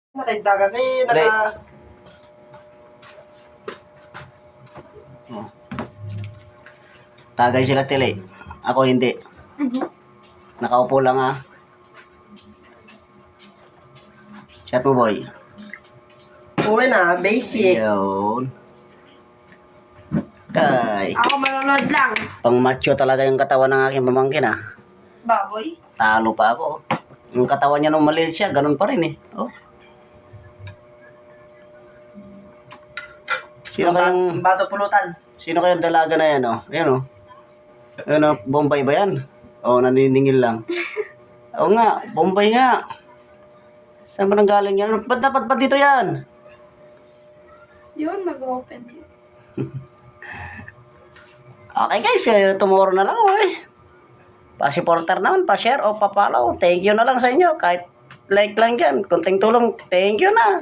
Nakaindagan eh, Hindi. naka... Oh. Tagay sila tili. Ako hindi. Nakaupo lang ah. Chat mo boy. Uwi na, basic. Yun. Kay. Ako manonood lang. Pang macho talaga yung katawan ng aking pamangkin ah. Baboy. Talo pa ako. Yung katawan niya nung maliit siya, ganun pa rin eh. Oh. Sino kayang dalaga na yan oh? Ayan oh. Ayan oh, Bombay ba yan? Oh, naniningil lang. Oo nga, Bombay nga. Saan ba nang galing yan? Ba't dapat ba dito yan? Yun, nag-open. Okay guys, tomorrow na lang okay. Pa-supporter naman, pa-share o pa-follow. Thank you na lang sa inyo. Kahit like lang yan, konting tulong, thank you na.